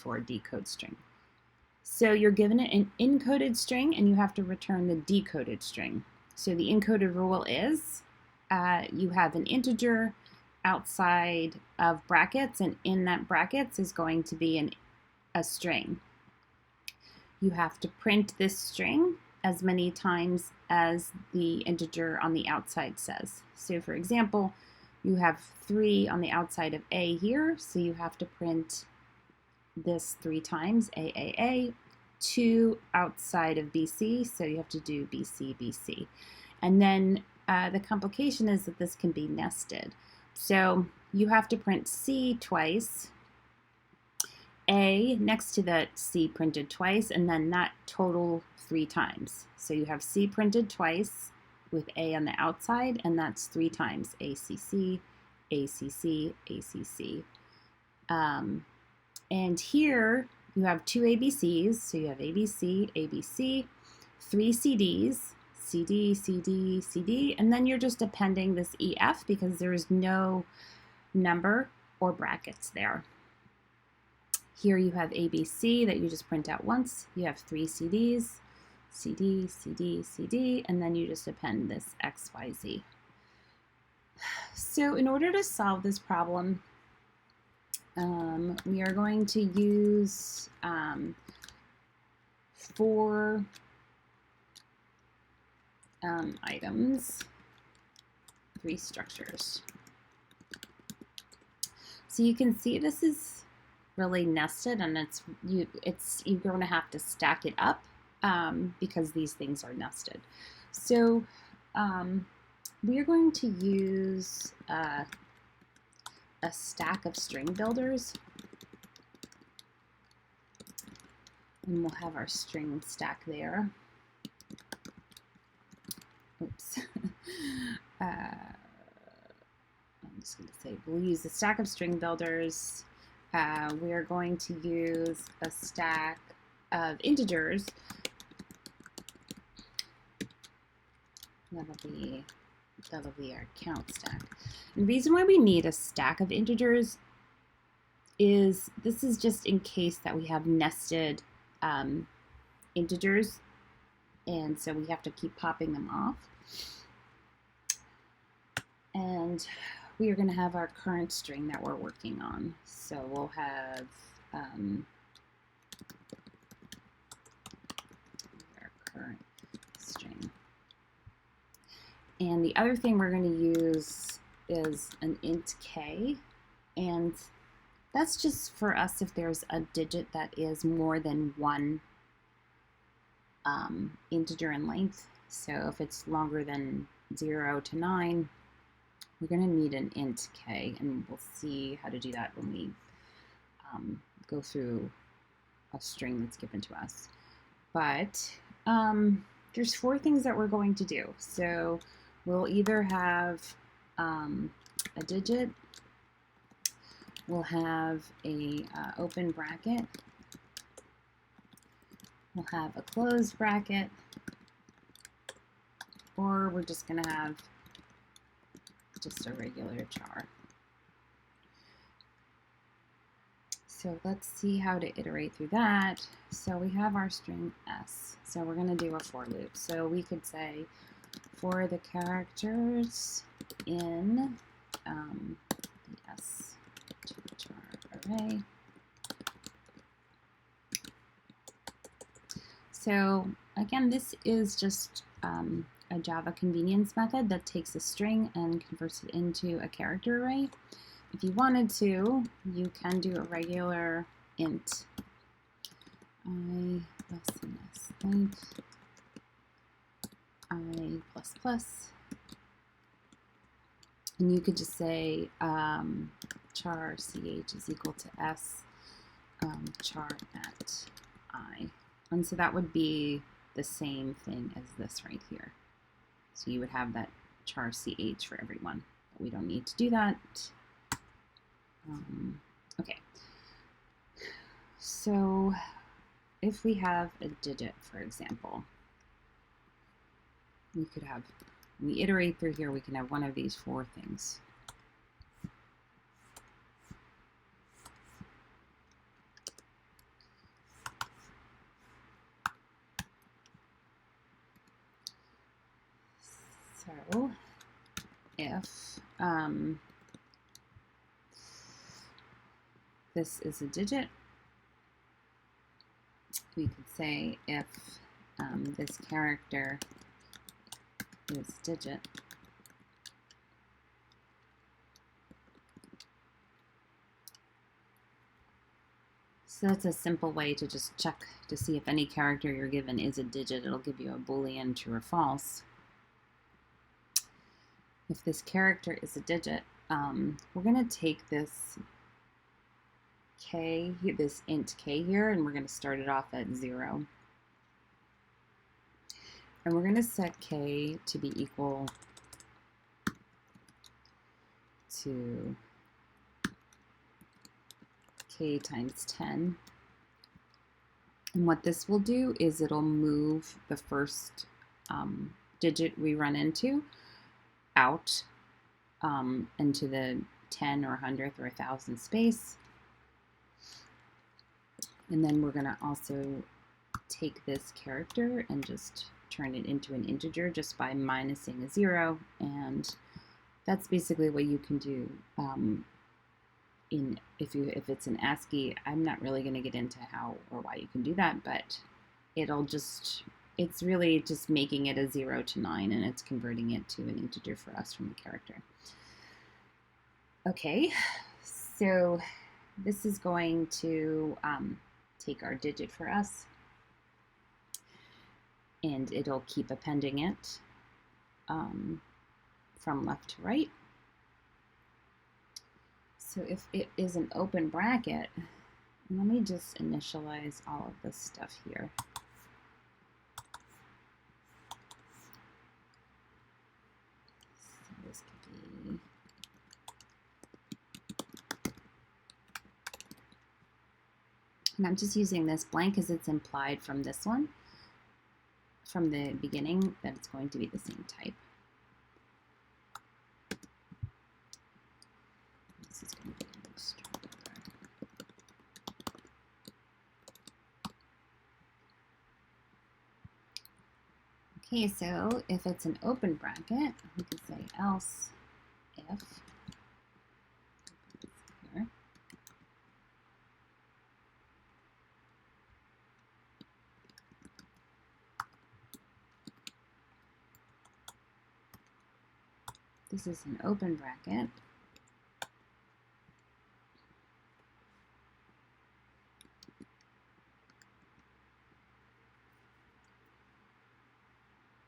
before decode string. So you're given an encoded string and you have to return the decoded string. So the encoded rule is you have an integer outside of brackets, and in that brackets is going to be a string. You have to print this string as many times as the integer on the outside says. So for example, you have 3 on the outside of A here, so you have to print this 3 times, A, 2 outside of BC, so you have to do BC. And then the complication is that this can be nested. So you have to print C twice, A next to that C printed twice, and then that total 3 times. So you have C printed twice with A on the outside, and that's 3 times ACC. And here you have 2 ABCs, so you have ABC, 3 CDs, CD, and then you're just appending this EF because there is no number or brackets there. Here you have ABC that you just print out once. You have 3 CDs, CD, and then you just append this XYZ. So in order to solve this problem, we are going to use 4 items, 3 structures. So you can see this is really nested, and you're going to have to stack it up because these things are nested. So we are going to use a stack of string builders, and we'll have our string stack there. Oops. I'm just going to say we'll use a stack of string builders. We're going to use a stack of integers. That'll be our count stack. And the reason why we need a stack of integers is this is just in case that we have nested integers, and so we have to keep popping them off. And we are going to have our current string that we're working on. So we'll have our current string. And the other thing we're going to use is an int k, and that's just for us if there's a digit that is more than 1 integer in length. So if it's longer than 0 to 9, we're going to need an int k, and we'll see how to do that when we go through a string that's given to us. But there's 4 things that we're going to do. So we'll either have a digit, we'll have a open bracket, we'll have a closed bracket, or we're just going to have just a regular char. So let's see how to iterate through that. So we have our string s. So we're going to do a for loop. So we could say for the characters in the s char array. So again, this is just a Java convenience method that takes a string and converts it into a character array. If you wanted to, you can do a regular int I less than s length I plus plus, and you could just say char ch is equal to s char at I, and so that would be the same thing as this right here. So you would have that char ch for everyone, but we don't need to do that. Okay, so if we have a digit, for example, we could have, when we iterate through here, we can have one of these 4 things. if this is a digit, we could say if this character is digit, so that's a simple way to just check to see if any character you're given is a digit. It'll give you a Boolean true or false. If this character is a digit, we're going to take this k, this int k here, and we're going to start it off at 0. And we're going to set k to be equal to k times 10. And what this will do is it'll move the first digit we run into out into the 10 or 100th or 1,000 space. And then we're going to also take this character and just turn it into an integer just by minusing a 0. And that's basically what you can do if it's an ASCII. I'm not really going to get into how or why you can do that, but it's really just making it a 0 to 9, and it's converting it to an integer for us from the character. Okay, so this is going to take our digit for us, and it'll keep appending it from left to right. So if it is an open bracket, let me just initialize all of this stuff here. So this could be and I'm just using this blank because it's implied from this one, from the beginning, that it's going to be the same type. This is going to be a little stronger. Okay, so if it's an open bracket, we could say else if here. This is an open bracket.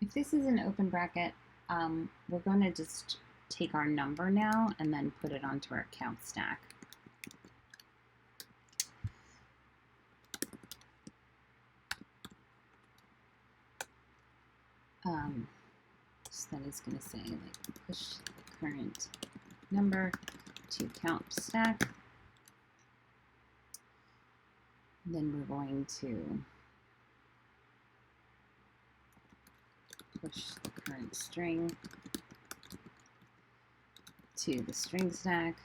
If this is an open bracket, we're going to just take our number now and then put it onto our count stack. So that is going to say, like, push the current number to count stack. Then we're going to push the current string to the string stack.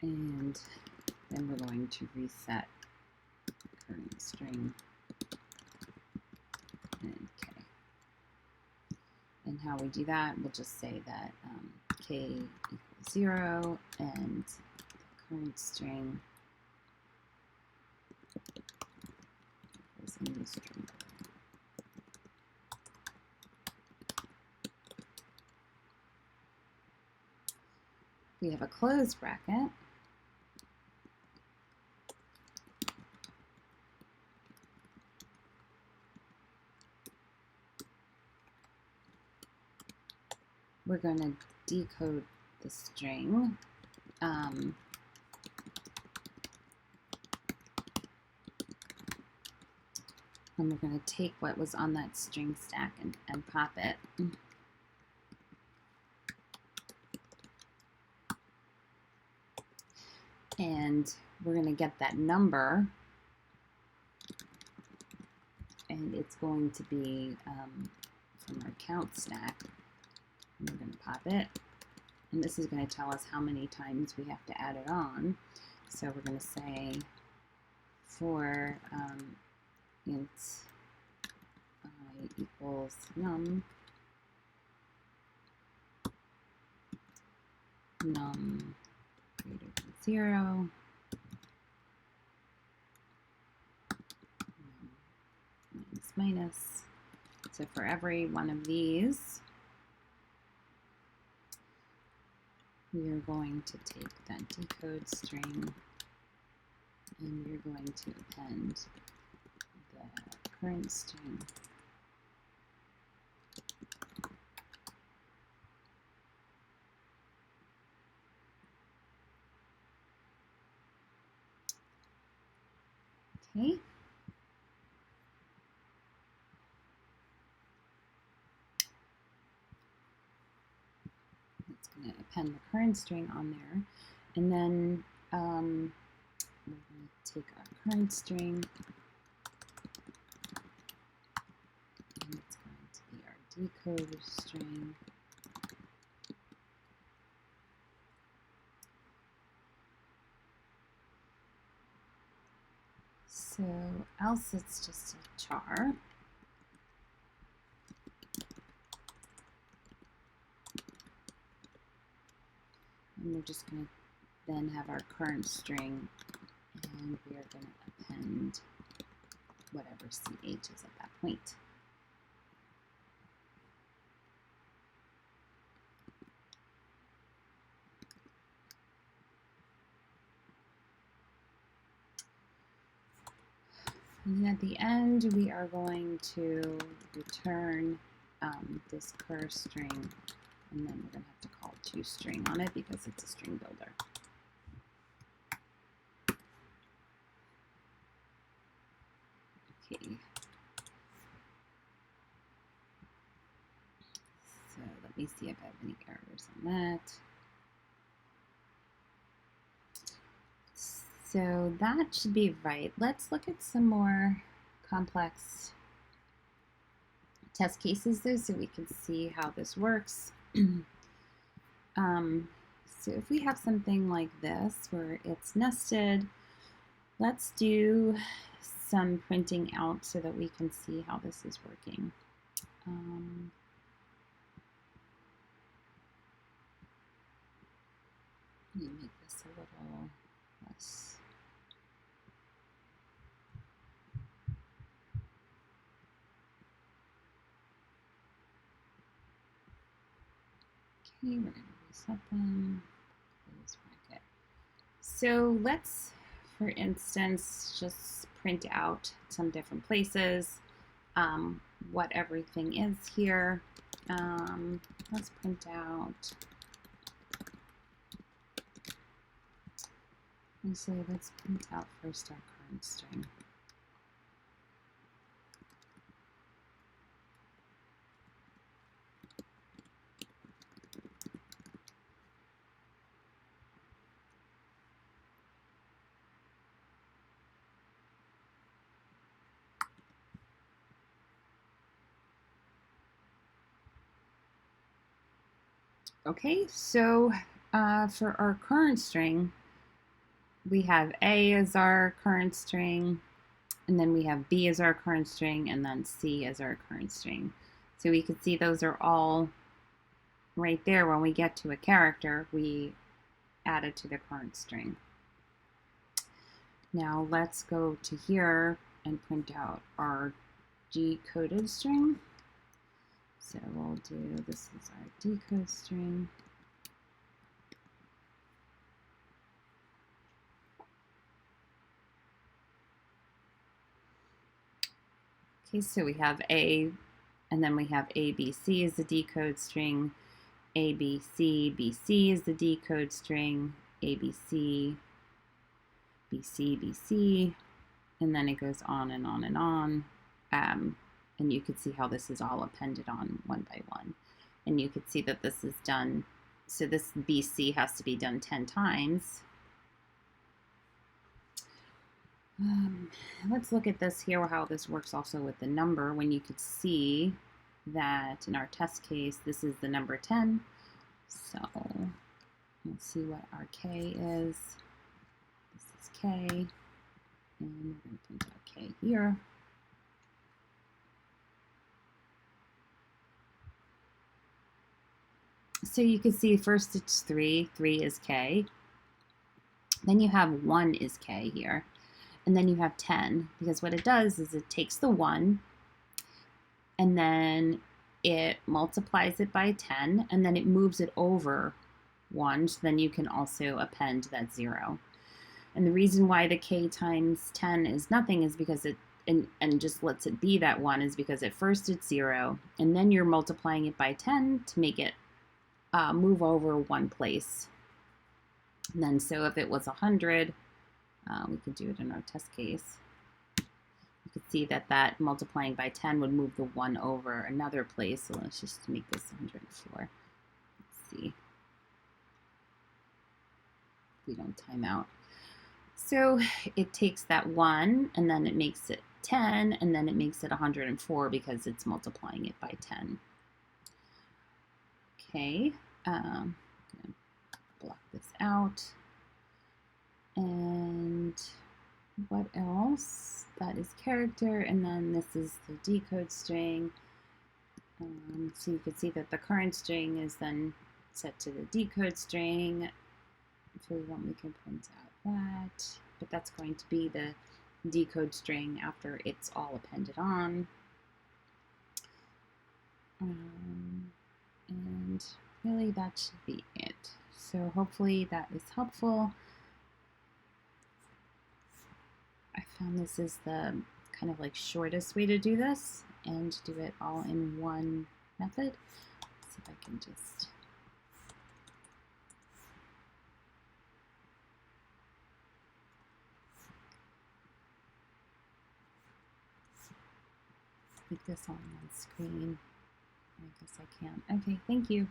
And then we're going to reset current string and k. And how we do that, we'll just say that k equals 0 and the current string is a new string. We have a closed bracket. We're going to decode the string. And we're going to take what was on that string stack and pop it. and we're going to get that number, and it's going to be from our count stack. And we're going to pop it, and this is going to tell us how many times we have to add it on. So we're going to say for int I equals num greater than 0, minus. So for every one of these, we are going to take that decode string and we're going to append the current string. Okay. It's going to append the current string on there, and then we're going to take our current string, and it's going to be our decode string. So else it's just a char. And we're just going to then have our current string, and we are going to append whatever ch is at that point. And then at the end, we are going to return this cur string, and then we're going to have to call toString on it because it's a string builder. Okay. So let me see if I have any errors on that. So that should be right. Let's look at some more complex test cases though, so we can see how this works. So if we have something like this where it's nested, let's do some printing out so that we can see how this is working. Let me make this a little less. Okay, we're going to reset them. So let's, for instance, just print out some different places, what everything is here. Let's print out, let's print out first our current string. Okay, so for our current string, we have A as our current string, and then we have B as our current string, and then C as our current string. So we can see those are all right there. When we get to a character, we add it to the current string. Now let's go to here and print out our decoded string. So we'll do, this is our decode string. Okay, so we have A, and then we have ABC as the decode string, ABC, BC is the decode string, ABC, BC, BC, and then it goes on and on and on. And you can see how this is all appended on one by one. And you can see that this is done, so this BC has to be done 10 times. Let's look at this here, how this works also with the number, when you could see that in our test case, this is the number 10. So let's see what our K is. This is K, and we're going to print out K here. So you can see first it's 3 is K. Then you have 1 is K here. And then you have 10, because what it does is it takes the 1 and then it multiplies it by 10 and then it moves it over 1, so then you can also append that 0. And the reason why the K times 10 is nothing is because it and just lets it be that 1 is because at first it's 0 and then you're multiplying it by 10 to make it move over 1 place. And then so if it was 100, we could do it in our test case. You could see that that multiplying by 10 would move the 1 over another place. So let's just make this 104. Let's see. We don't time out. So it takes that 1 and then it makes it 10 and then it makes it 104 because it's multiplying it by 10. Okay, I'm gonna block this out. And what else? That is character, and then this is the decode string. So you can see that the current string is then set to the decode string. If we want, we can print out that, but that's going to be the decode string after it's all appended on. And really that should be it. So hopefully that is helpful. I found this is the kind of like shortest way to do this and do it all in one method. Let's see if I can just make this on one screen. I guess I can't. Okay, thank you.